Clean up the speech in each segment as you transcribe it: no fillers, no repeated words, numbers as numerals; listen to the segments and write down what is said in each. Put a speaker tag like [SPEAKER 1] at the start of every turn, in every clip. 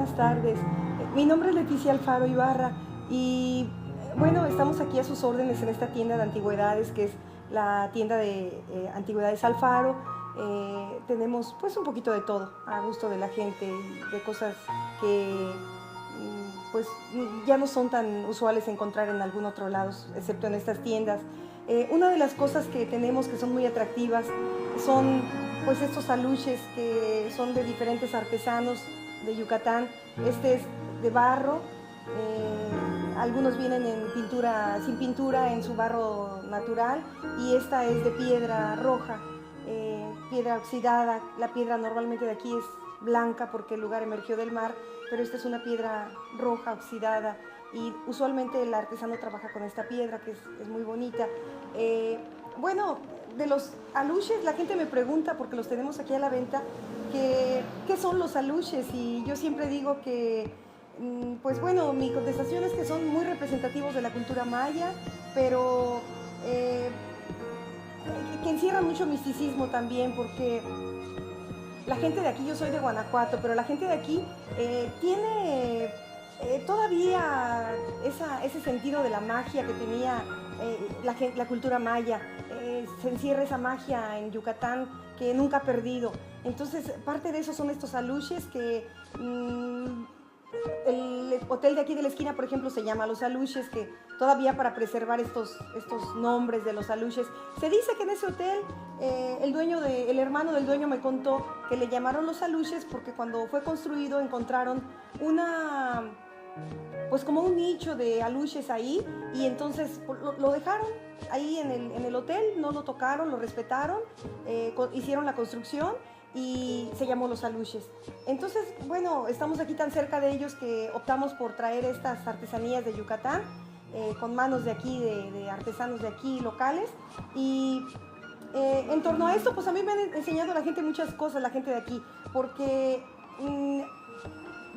[SPEAKER 1] buenas tardes. Mi nombre es Leticia Alfaro Ibarra y bueno, estamos aquí a sus órdenes en esta tienda de antigüedades que es la tienda de antigüedades Alfaro. Tenemos pues un poquito de todo a gusto de la gente y de cosas que pues ya no son tan usuales encontrar en algún otro lado, excepto en estas tiendas. Una de las cosas que tenemos que son muy atractivas son pues estos aluches que son de diferentes artesanos de Yucatán. Este es de barro, algunos vienen en pintura, sin pintura, en su barro natural, y esta es de piedra roja, piedra oxidada. La piedra normalmente de aquí es blanca porque el lugar emergió del mar, pero esta es una piedra roja oxidada y usualmente el artesano trabaja con esta piedra que es muy bonita. Bueno, de los aluches la gente me pregunta, porque los tenemos aquí a la venta, que qué son los aluches, y yo siempre digo que pues bueno, mi contestación es que son muy representativos de la cultura maya, pero que encierran mucho misticismo también, porque la gente de aquí, yo soy de Guanajuato, pero la gente de aquí tiene todavía ese sentido de la magia que tenía la cultura maya. Se encierra esa magia en Yucatán que nunca ha perdido. Entonces, parte de eso son estos aluches que el hotel de aquí de la esquina, por ejemplo, se llama Los Aluches, que todavía para preservar estos nombres de los aluches, se dice que en ese hotel el hermano del dueño me contó que le llamaron Los Aluches porque cuando fue construido encontraron pues como un nicho de aluches ahí, y entonces lo dejaron ahí en el hotel, no lo tocaron, lo respetaron, hicieron la construcción y se llamó Los Aluches. Entonces, bueno, estamos aquí tan cerca de ellos que optamos por traer estas artesanías de Yucatán, con manos de aquí, de artesanos de aquí locales. Y en torno a esto, pues a mí me han enseñado la gente muchas cosas, la gente de aquí, porque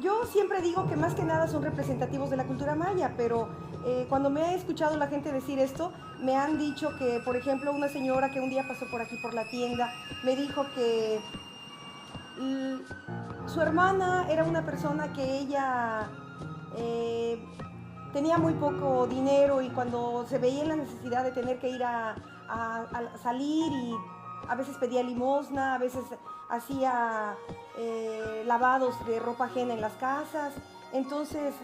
[SPEAKER 1] yo siempre digo que más que nada son representativos de la cultura maya, pero cuando me ha escuchado la gente decir esto, me han dicho que, por ejemplo, una señora que un día pasó por aquí por la tienda, me dijo que su hermana era una persona que ella tenía muy poco dinero, y cuando se veía en la necesidad de tener que ir a salir, y a veces pedía limosna, a veces hacía lavados de ropa ajena en las casas. Entonces,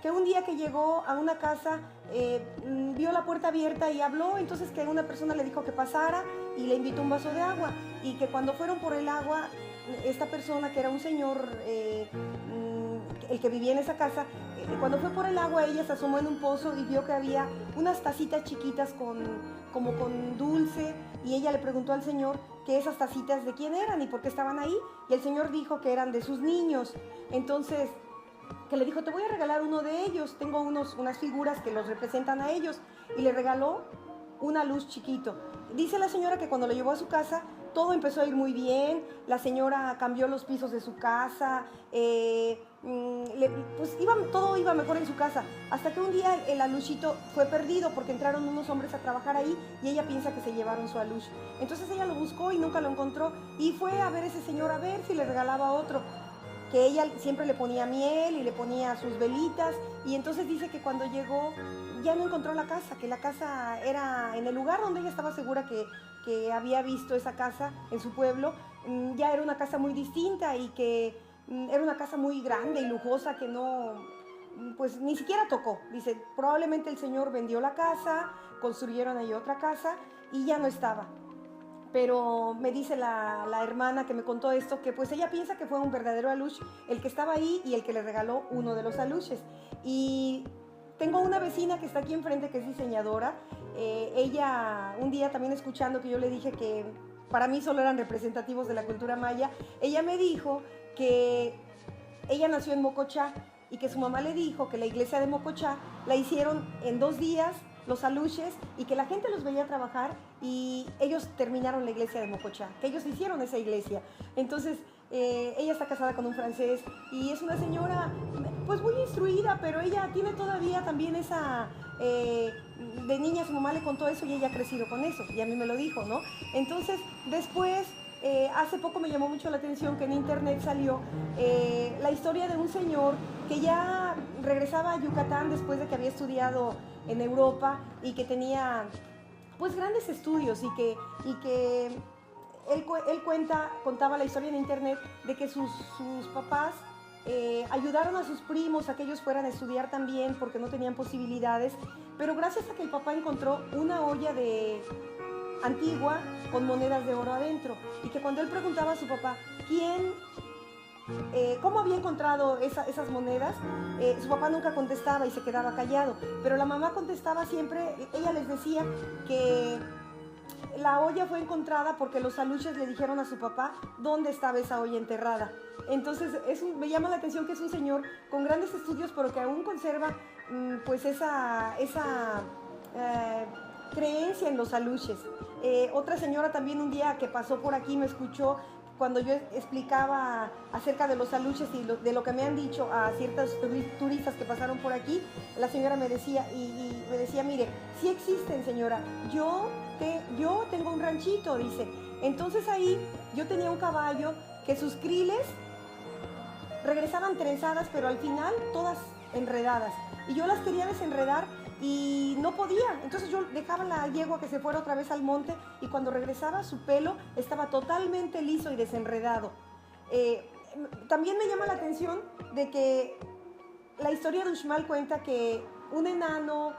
[SPEAKER 1] que un día que llegó a una casa, vio la puerta abierta y habló, entonces que una persona le dijo que pasara y le invitó un vaso de agua, y que cuando fueron por el agua, esta persona, que era un señor, el que vivía en esa casa, cuando fue por el agua, ella se asomó en un pozo y vio que había unas tacitas chiquitas como con dulce, y ella le preguntó al señor que esas tacitas de quién eran y por qué estaban ahí, y el señor dijo que eran de sus niños. Entonces, que le dijo: te voy a regalar uno de ellos, tengo unas figuras que los representan a ellos, y le regaló una luz chiquito. Dice la señora que cuando lo llevó a su casa, todo empezó a ir muy bien. La señora cambió los pisos de su casa, pues todo iba mejor en su casa, hasta que un día el aluchito fue perdido porque entraron unos hombres a trabajar ahí, y ella piensa que se llevaron su aluche. Entonces ella lo buscó y nunca lo encontró, y fue a ver a ese señor a ver si le regalaba otro, que ella siempre le ponía miel y le ponía sus velitas. Y entonces dice que cuando llegó ya no encontró la casa, que la casa era en el lugar donde ella estaba segura que había visto esa casa en su pueblo, ya era una casa muy distinta, y que era una casa muy grande y lujosa que no, pues ni siquiera tocó. Dice, probablemente el señor vendió la casa, construyeron ahí otra casa y ya no estaba. Pero me dice la hermana que me contó esto, que pues ella piensa que fue un verdadero aluche el que estaba ahí y el que le regaló uno de los aluches. Y tengo una vecina que está aquí enfrente, que es diseñadora. Ella, un día también escuchando que yo le dije que para mí solo eran representativos de la cultura maya, ella me dijo que ella nació en Mocochá, y que su mamá le dijo que la iglesia de Mocochá la hicieron en 2 días, los aluches, y que la gente los veía trabajar, y ellos terminaron la iglesia de Mocochá, que ellos hicieron esa iglesia. Entonces, ella está casada con un francés, y es una señora pues muy instruida, pero ella tiene todavía también esa... de niña su mamá le contó eso y ella ha crecido con eso, y a mí me lo dijo, ¿no? Entonces, después hace poco me llamó mucho la atención que en internet salió la historia de un señor que ya regresaba a Yucatán después de que había estudiado en Europa y que tenía pues grandes estudios y que él contaba la historia en internet de que sus papás ayudaron a sus primos a que ellos fueran a estudiar también porque no tenían posibilidades, pero gracias a que el papá encontró una olla antigua con monedas de oro adentro, y que cuando él preguntaba a su papá cómo había encontrado esas monedas, su papá nunca contestaba y se quedaba callado, pero la mamá contestaba siempre. Ella les decía que la olla fue encontrada porque los aluches le dijeron a su papá dónde estaba esa olla enterrada. Entonces me llama la atención que es un señor con grandes estudios, pero que aún conserva pues esa creencia en los aluches. Otra señora también un día que pasó por aquí me escuchó cuando yo explicaba acerca de los aluches y de lo que me han dicho a ciertos turistas que pasaron por aquí. La señora me decía, me decía, mire, sí existen, señora, yo tengo un ranchito, dice. Entonces ahí yo tenía un caballo que sus criles regresaban trenzadas, pero al final todas enredadas. Y yo las quería desenredar y no podía. Entonces yo dejaba la yegua que se fuera otra vez al monte, y cuando regresaba su pelo estaba totalmente liso y desenredado. También me llama la atención de que la historia de Uxmal cuenta que un enano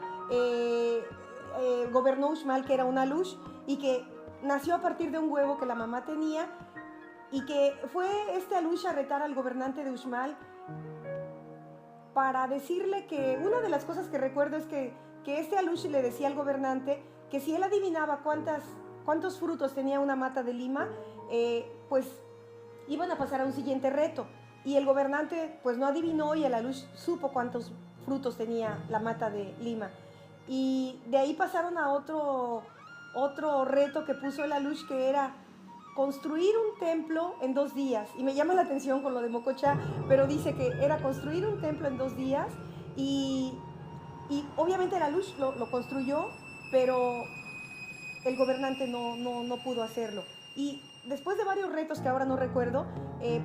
[SPEAKER 1] gobernó Uxmal, que era un alush, y que nació a partir de un huevo que la mamá tenía, y que fue este alush a retar al gobernante de Uxmal para decirle que una de las cosas que recuerdo es que este alush le decía al gobernante que si él adivinaba cuántos frutos tenía una mata de lima, pues iban a pasar a un siguiente reto. Y el gobernante pues no adivinó, y el alush supo cuántos frutos tenía la mata de lima. Y de ahí pasaron a otro reto que puso el alush, que era construir un templo en 2 días. Y me llama la atención con lo de Mococha, pero dice que era construir un templo en 2 días, y obviamente el alush lo construyó, pero el gobernante no pudo hacerlo. Y después de varios retos que ahora no recuerdo,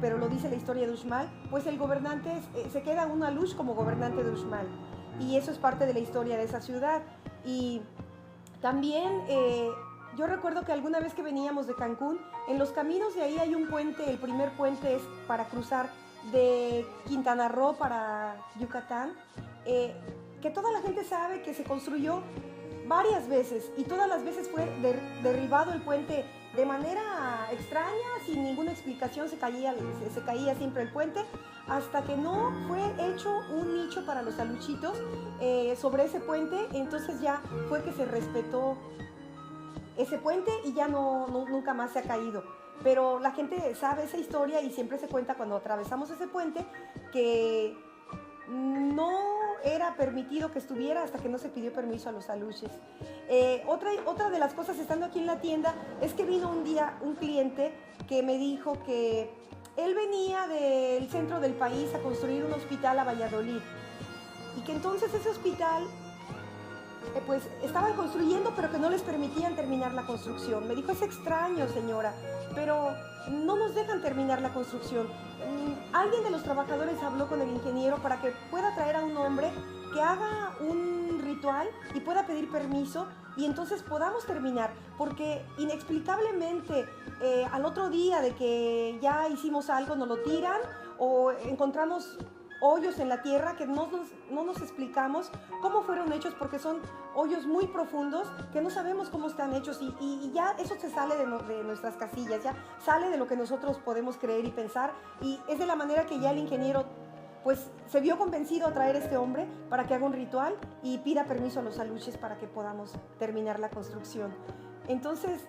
[SPEAKER 1] pero lo dice la historia de Uxmal, pues el gobernante se queda un alush como gobernante de Uxmal. Y eso es parte de la historia de esa ciudad. Y también yo recuerdo que alguna vez que veníamos de Cancún, en los caminos de ahí hay un puente. El primer puente es para cruzar de Quintana Roo para Yucatán, que toda la gente sabe que se construyó varias veces, y todas las veces fue derribado el puente de manera extraña, sin ninguna explicación. Se caía siempre el puente, hasta que no fue hecho un nicho para los aluchitos sobre ese puente. Entonces ya fue que se respetó ese puente y ya nunca más se ha caído. Pero la gente sabe esa historia, y siempre se cuenta cuando atravesamos ese puente que no era permitido que estuviera hasta que no se pidió permiso a los aluches. Otra de las cosas, estando aquí en la tienda, es que vino un día un cliente que me dijo que él venía del centro del país a construir un hospital a Valladolid, y que entonces ese hospital pues estaban construyendo, pero que no les permitían terminar la construcción. Me dijo, es extraño, señora, pero no nos dejan terminar la construcción. Alguien de los trabajadores habló con el ingeniero para que pueda traer a un hombre que haga un ritual y pueda pedir permiso, y entonces podamos terminar, porque inexplicablemente al otro día de que ya hicimos algo nos lo tiran, o encontramos hoyos en la tierra que no nos explicamos cómo fueron hechos, porque son hoyos muy profundos que no sabemos cómo están hechos, y ya eso se sale de nuestras casillas, ya sale de lo que nosotros podemos creer y pensar, y es de la manera que ya el ingeniero pues se vio convencido a traer a este hombre para que haga un ritual y pida permiso a los aluches para que podamos terminar la construcción. Entonces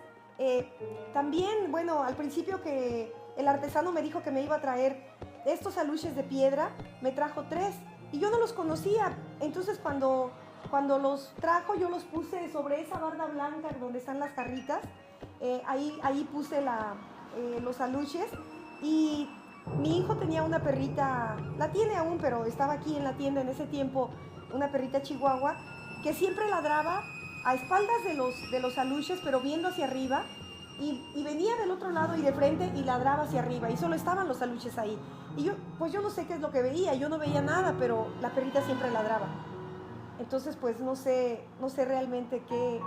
[SPEAKER 1] también, bueno, al principio que el artesano me dijo que me iba a traer estos aluches de piedra, me trajo 3 y yo no los conocía. Entonces cuando los trajo, yo los puse sobre esa barda blanca donde están las jarritas. Ahí puse los aluches, y mi hijo tenía una perrita, la tiene aún, pero estaba aquí en la tienda en ese tiempo, una perrita chihuahua que siempre ladraba a espaldas de los aluches, pero viendo hacia arriba. y venía del otro lado y de frente y ladraba hacia arriba y solo estaban los aluches ahí. Y yo, pues yo no sé qué es lo que veía, yo no veía nada, pero la perrita siempre ladraba. Entonces, pues no sé realmente qué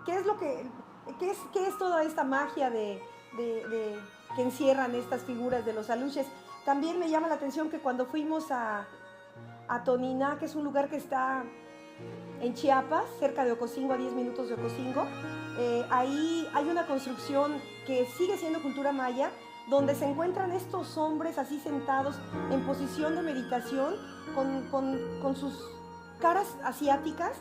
[SPEAKER 1] es lo qué es toda esta magia que encierran estas figuras de los aluches. También me llama la atención que cuando fuimos a Toniná, que es un lugar que está en Chiapas, cerca de Ocosingo, a 10 minutos de Ocosingo, ahí hay una construcción que sigue siendo cultura maya, donde se encuentran estos hombres así sentados en posición de meditación con sus caras asiáticas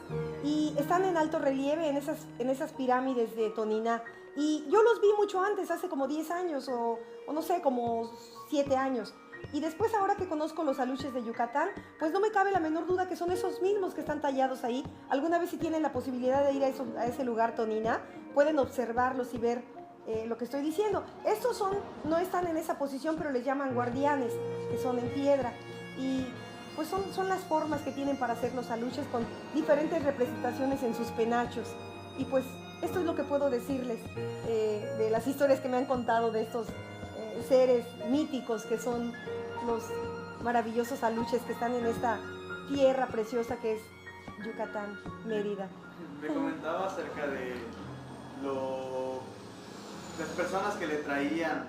[SPEAKER 1] y están en alto relieve en esas pirámides de Toniná. Y yo los vi mucho antes, hace como 10 años o no sé, como 7 años. Y después, ahora que conozco los aluches de Yucatán, pues no me cabe la menor duda que son esos mismos que están tallados ahí. Alguna vez, si tienen la posibilidad de ir a ese lugar, Toniná, pueden observarlos y ver lo que estoy diciendo. Estos no están en esa posición, pero les llaman guardianes, que son en piedra. Y pues son las formas que tienen para hacer los aluches, con diferentes representaciones en sus penachos. Y pues esto es lo que puedo decirles de las historias que me han contado de estos seres míticos que son los maravillosos aluches que están en esta tierra preciosa que es Yucatán, Mérida.
[SPEAKER 2] Me comentaba acerca de las personas que le traían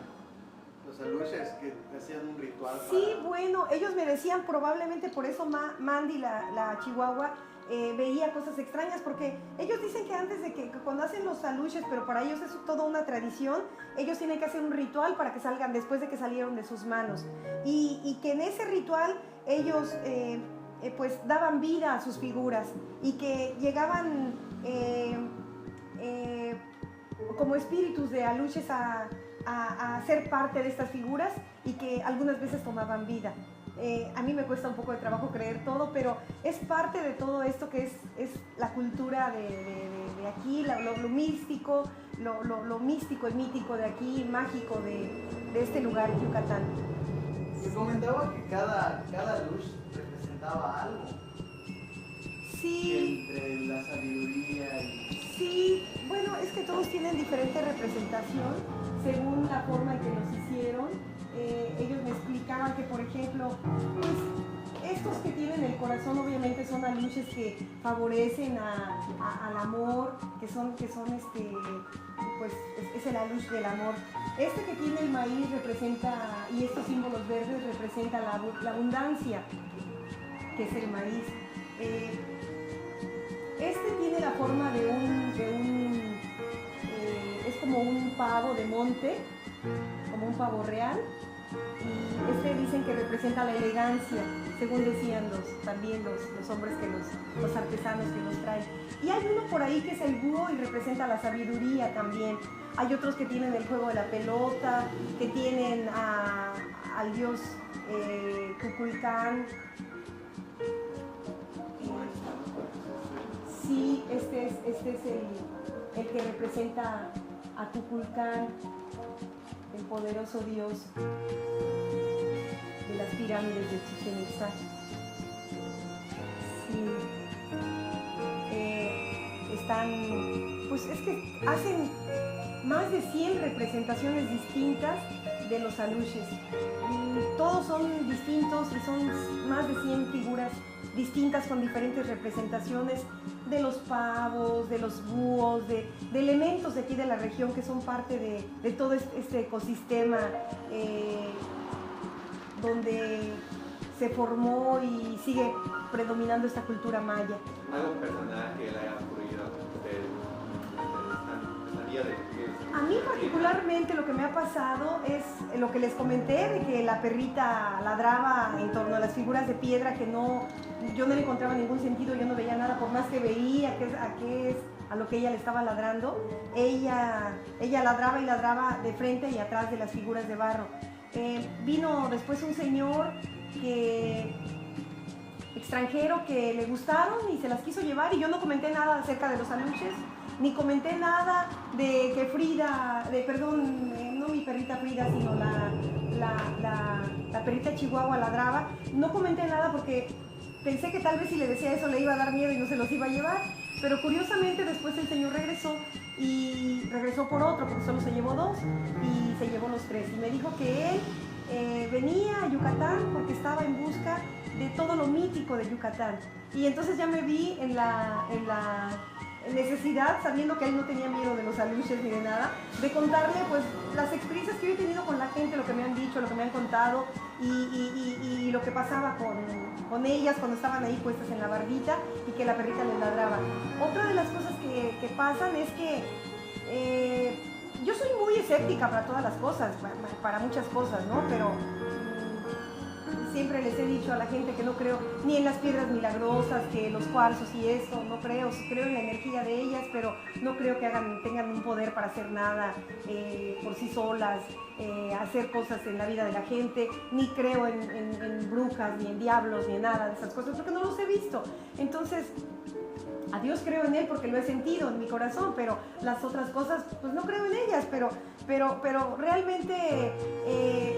[SPEAKER 2] los aluches, que hacían un ritual.
[SPEAKER 1] Sí, bueno, ellos me decían, probablemente por eso Mandy, la chihuahua, veía cosas extrañas, porque ellos dicen que antes de que cuando hacen los aluches, pero para ellos es toda una tradición, ellos tienen que hacer un ritual para que salgan después de que salieron de sus manos, y que en ese ritual ellos pues daban vida a sus figuras, y que llegaban como espíritus de aluches a ser parte de estas figuras, y que algunas veces tomaban vida. A mí me cuesta un poco de trabajo creer todo, pero es parte de todo esto que es la cultura de aquí, lo místico, lo místico y mítico de aquí, mágico de este lugar, Yucatán.
[SPEAKER 2] Me comentaba que cada luz representaba algo.
[SPEAKER 1] Sí.
[SPEAKER 2] Entre la sabiduría y...
[SPEAKER 1] Sí, bueno, es que todos tienen diferente representación según la forma en que los hicieron. Ellos me explicaban que, por ejemplo, pues, estos que tienen el corazón obviamente son aluches que favorecen al amor, que son pues es el aluche del amor. Este que tiene el maíz representa, y estos símbolos verdes representan la abundancia, que es el maíz. Este tiene la forma es como un pavo de monte, como un pavo real, y este dicen que representa la elegancia, según decían también los hombres, los artesanos que los traen. Y hay uno por ahí que es el búho y representa la sabiduría también. Hay otros que tienen el juego de la pelota, que tienen al dios Kukulcán. Sí, este es el que representa a Kukulcán, el poderoso dios de las pirámides de Chichén Itzá. Sí. Pues es que hacen más de 100 representaciones distintas de los aluches. Todos son distintos y son más de 100 figuras distintas con diferentes representaciones de los pavos, de los búhos, de elementos de aquí de la región que son parte de todo este ecosistema donde se formó y sigue predominando esta cultura maya.
[SPEAKER 3] ¿Algo personal que le haya ocurrido a usted esta vida de que...
[SPEAKER 1] A mí particularmente lo que me ha pasado es lo que les comenté, de que la perrita ladraba en torno a las figuras de piedra, que yo no le encontraba ningún sentido, yo no veía nada, por más que veía a lo que ella le estaba ladrando. Ella ladraba y ladraba de frente y atrás de las figuras de barro. Vino después un señor extranjero que le gustaron y se las quiso llevar, y yo no comenté nada acerca de los aluches, ni comenté nada de que no mi perrita Frida, sino la perrita chihuahua ladraba. No comenté nada porque pensé que tal vez si le decía eso le iba a dar miedo y no se los iba a llevar. Pero curiosamente después el señor regresó y regresó por otro, porque solo se llevó 2 y se llevó los 3. Y me dijo que él venía a Yucatán porque estaba en busca de todo lo mítico de Yucatán. Y entonces ya me vi en la necesidad, sabiendo que él no tenía miedo de los aluches ni de nada, de contarle pues las experiencias que yo he tenido con la gente, lo que me han dicho, lo que me han contado y lo que pasaba con ellas cuando estaban ahí puestas en la bardita y que la perrita les ladraba. Otra de las cosas que pasan es que yo soy muy escéptica para todas las cosas, para muchas cosas, ¿no? Pero siempre les he dicho a la gente que no creo ni en las piedras milagrosas, que los cuarzos y eso, no creo, sí creo en la energía de ellas, pero no creo que tengan un poder para hacer nada por sí solas, hacer cosas en la vida de la gente, ni creo en brujas, ni en diablos, ni en nada de esas cosas, porque no los he visto. Entonces, a Dios creo en Él porque lo he sentido en mi corazón, pero las otras cosas, pues no creo en ellas, pero realmente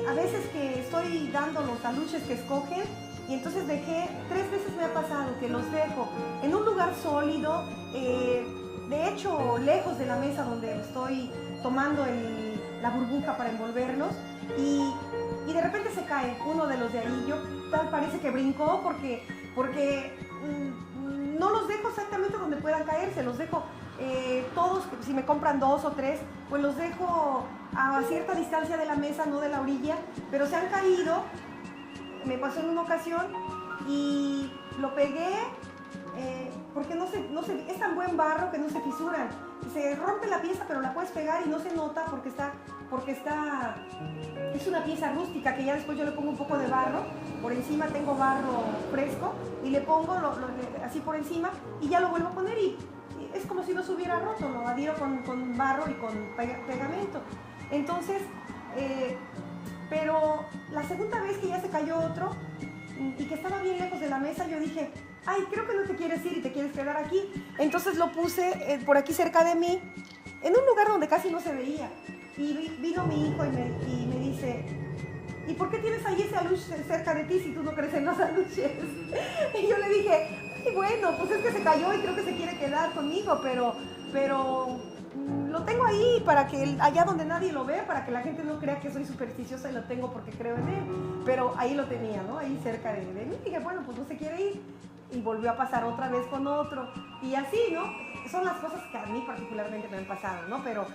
[SPEAKER 1] a veces que estoy dando los aluches que escogen y entonces 3 veces me ha pasado que los dejo en un lugar sólido, de hecho lejos de la mesa donde estoy tomando la burbuja para envolverlos y de repente se cae uno de los de ahí, tal parece que brincó porque no los dejo exactamente donde puedan caerse, los dejo todos, si me compran 2 o 3, pues los dejo a cierta distancia de la mesa, no de la orilla, pero se han caído. Me pasó en una ocasión y lo pegué porque es tan buen barro que no se fisuran. Se rompe la pieza, pero la puedes pegar y no se nota porque es una pieza rústica que ya después yo le pongo un poco de barro. Por encima tengo barro fresco y le pongo así por encima y ya lo vuelvo a poner y es como si no se hubiera roto, lo adhiero con barro y con pegamento. Entonces, pero la segunda vez que ya se cayó otro y que estaba bien lejos de la mesa, yo dije, ay, creo que no te quieres ir y te quieres quedar aquí. Entonces lo puse por aquí cerca de mí, en un lugar donde casi no se veía. Y vino mi hijo y me dice, ¿y por qué tienes ahí ese aluche cerca de ti si tú no crees en los aluches? Y yo le dije, ay, bueno, pues es que se cayó y creo que se quiere quedar conmigo, pero lo tengo ahí para que allá donde nadie lo ve, para que la gente no crea que soy supersticiosa y lo tengo porque creo en él. Pero ahí lo tenía, ¿no? Ahí cerca de mí. Y dije, bueno, pues no se quiere ir. Y volvió a pasar otra vez con otro. Y así, ¿no? Son las cosas que a mí particularmente me han pasado, ¿no? Pero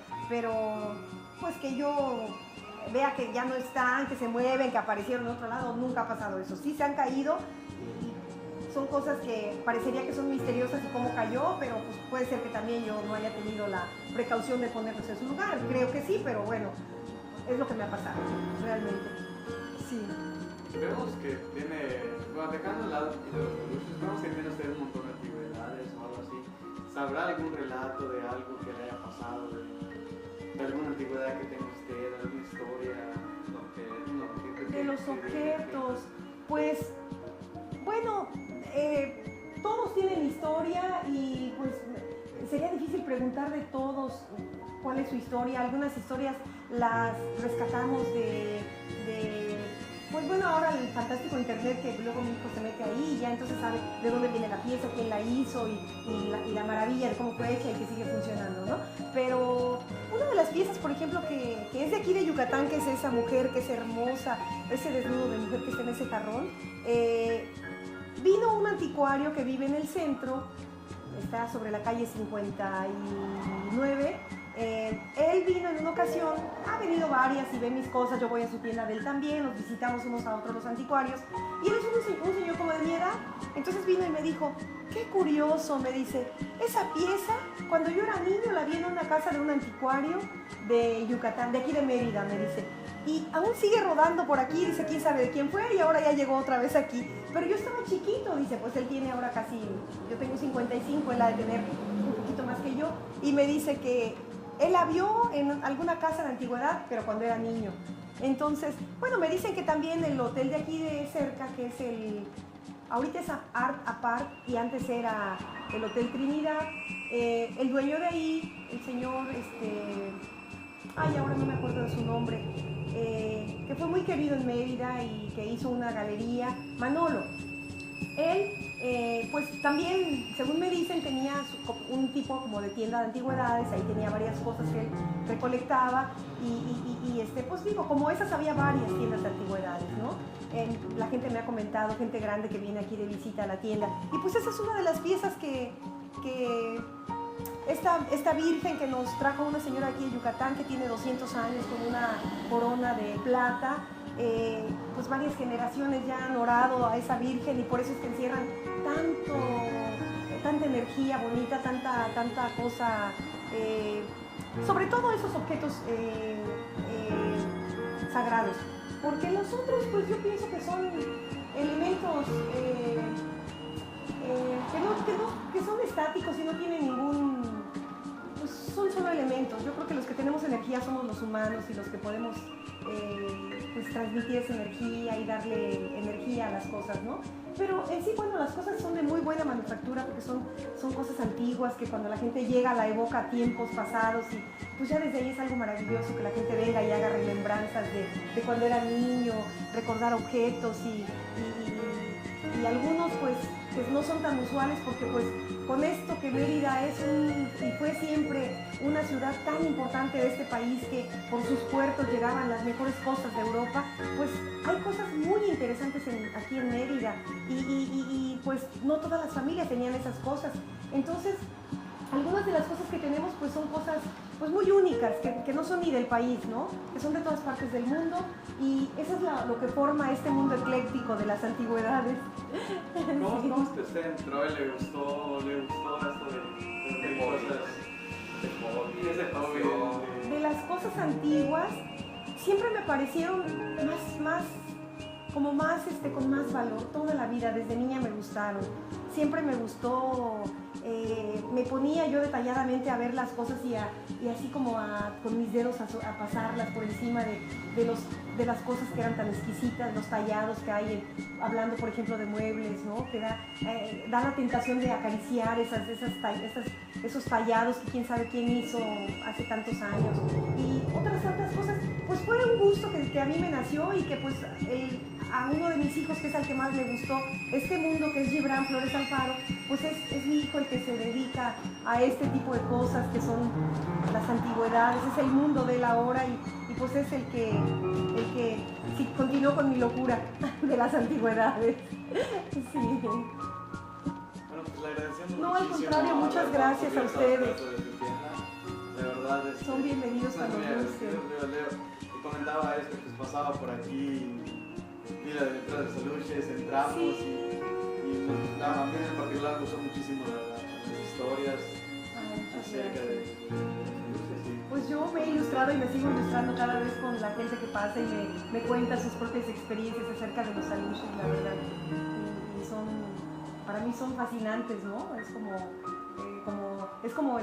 [SPEAKER 1] pues que yo vea que ya no están, que se mueven, que aparecieron en otro lado, nunca ha pasado eso. Sí se han caído y son cosas que parecería que son misteriosas y cómo cayó, pero pues puede ser que también yo no haya tenido la precaución de ponerlos en su lugar. Creo que sí, pero bueno, es lo que me ha pasado, realmente. Sí.
[SPEAKER 3] Vemos que tiene, bueno, dejando al lado de los peluches, vemos que tiene usted un montón de antigüedades o algo así. ¿Sabrá algún relato de algo que le haya pasado, de alguna antigüedad que tenga usted, alguna historia?
[SPEAKER 1] De los objetos, pues, bueno, todos tienen historia y pues sería difícil preguntar de todos cuál es su historia. Algunas historias las rescatamos pues bueno, ahora el fantástico internet que luego mi hijo se mete ahí y ya entonces sabe de dónde viene la pieza, quién la hizo y la maravilla de cómo fue hecha y que sigue funcionando, ¿no? Pero una de las piezas, por ejemplo, que es de aquí de Yucatán, que es esa mujer que es hermosa, ese desnudo de mujer que está en ese jarrón, vino un anticuario que vive en el centro, está sobre la calle 59. Él vino en una ocasión, ha venido varias y ve mis cosas, yo voy a su tienda de él también, nos visitamos unos a otros los anticuarios y él es un señor como de mi edad. Entonces vino y me dijo, qué curioso, me dice, esa pieza cuando yo era niño la vi en una casa de un anticuario de Yucatán, de aquí de Mérida, me dice, y aún sigue rodando por aquí, dice, quién sabe de quién fue y ahora ya llegó otra vez aquí, pero yo estaba chiquito, dice, pues él tiene ahora casi, yo tengo 55, él ha de tener un poquito más que yo, y me dice que él la vio en alguna casa de antigüedad, pero cuando era niño. Entonces, bueno, me dicen que también el hotel de aquí de cerca, que es ahorita es Art Apart y antes era el Hotel Trinidad, el dueño de ahí, el señor, ahora no me acuerdo de su nombre, que fue muy querido en Mérida y que hizo una galería, Manolo. Él, pues también, según me dicen, tenía un tipo como de tienda de antigüedades, ahí tenía varias cosas que él recolectaba pues digo, como esas había varias tiendas de antigüedades, ¿no? La gente me ha comentado, gente grande que viene aquí de visita a la tienda, y pues esa es una de las piezas que esta virgen que nos trajo una señora aquí de Yucatán que tiene 200 años con una corona de plata, pues varias generaciones ya han orado a esa virgen y por eso es que encierran tanta energía bonita, tanta cosa, sobre todo esos objetos sagrados, porque los otros pues yo pienso que son elementos que son estáticos y no tienen ningún, pues son solo elementos. Yo creo que los que tenemos energía somos los humanos y los que podemos pues transmitir esa energía y darle energía a las cosas, ¿no? Pero en sí, bueno, las cosas son de muy buena manufactura porque son cosas antiguas que cuando la gente llega la evoca a tiempos pasados y pues ya desde ahí es algo maravilloso que la gente venga y haga remembranzas de cuando era niño, recordar objetos y algunos pues no son tan usuales porque pues con esto que Mérida es y fue siempre una ciudad tan importante de este país que por sus puertos llegaban las mejores cosas de Europa, pues hay cosas muy interesantes aquí en Mérida y pues no todas las familias tenían esas cosas. Entonces, algunas de las cosas que tenemos pues son cosas pues muy únicas, que no son ni del país, ¿no? Que son de todas partes del mundo y eso es lo que forma este mundo ecléctico de las antigüedades.
[SPEAKER 3] ¿Cómo es que usted entró y le gustó esto de cosas? De hobby.
[SPEAKER 1] De las cosas antiguas siempre me parecieron más con más valor. Toda la vida, desde niña me gustaron. Siempre me gustó, me ponía yo detalladamente a ver las cosas y así como con mis dedos a pasarlas por encima de las cosas que eran tan exquisitas, los tallados que hay, hablando por ejemplo de muebles, ¿no? Que da la tentación de acariciar esos tallados que quién sabe quién hizo hace tantos años. Y otras tantas cosas, pues fue un gusto que a mí me nació y que pues a uno de mis hijos, que es al que más le gustó este mundo, que es Gibran Flores Alfaro, pues es mi hijo el que se dedica a este tipo de cosas que son las antigüedades, es el mundo de él ahora y pues es el que sí, continuó con mi locura de las antigüedades. Sí.
[SPEAKER 3] Bueno, pues le agradecemos
[SPEAKER 1] No, al
[SPEAKER 3] muchísimo
[SPEAKER 1] contrario, muchas
[SPEAKER 3] haber
[SPEAKER 1] gracias a
[SPEAKER 3] descubierto
[SPEAKER 1] ustedes.
[SPEAKER 3] las cosas de su tienda. De verdad,
[SPEAKER 1] Son bienvenidos
[SPEAKER 3] están
[SPEAKER 1] cuando
[SPEAKER 3] muy
[SPEAKER 1] gusten.
[SPEAKER 3] agradecidos, Leo. Y comentaba esto, pues pasaba por aquí, mira, detrás de Saluches, entramos
[SPEAKER 1] Sí.
[SPEAKER 3] a mí en particular me gustó muchísimo las historias acerca de Saluches.
[SPEAKER 1] Pues yo me he ilustrado y me sigo ilustrando cada vez con la gente que pasa y me cuenta sus propias experiencias acerca de los aluches, la verdad. Y para mí son fascinantes, ¿no? Es como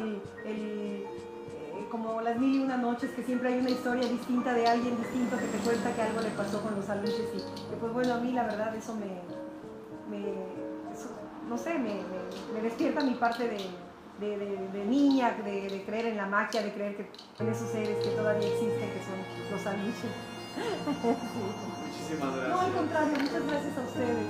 [SPEAKER 1] como las 1001 noches, que siempre hay una historia distinta de alguien distinto que te cuenta que algo le pasó con los aluches y pues bueno, a mí la verdad eso no sé, me despierta mi parte de niña, de creer en la magia, de creer en esos seres que todavía existen, que son los aluches.
[SPEAKER 3] Muchísimas gracias.
[SPEAKER 1] No, al contrario, muchas gracias a ustedes.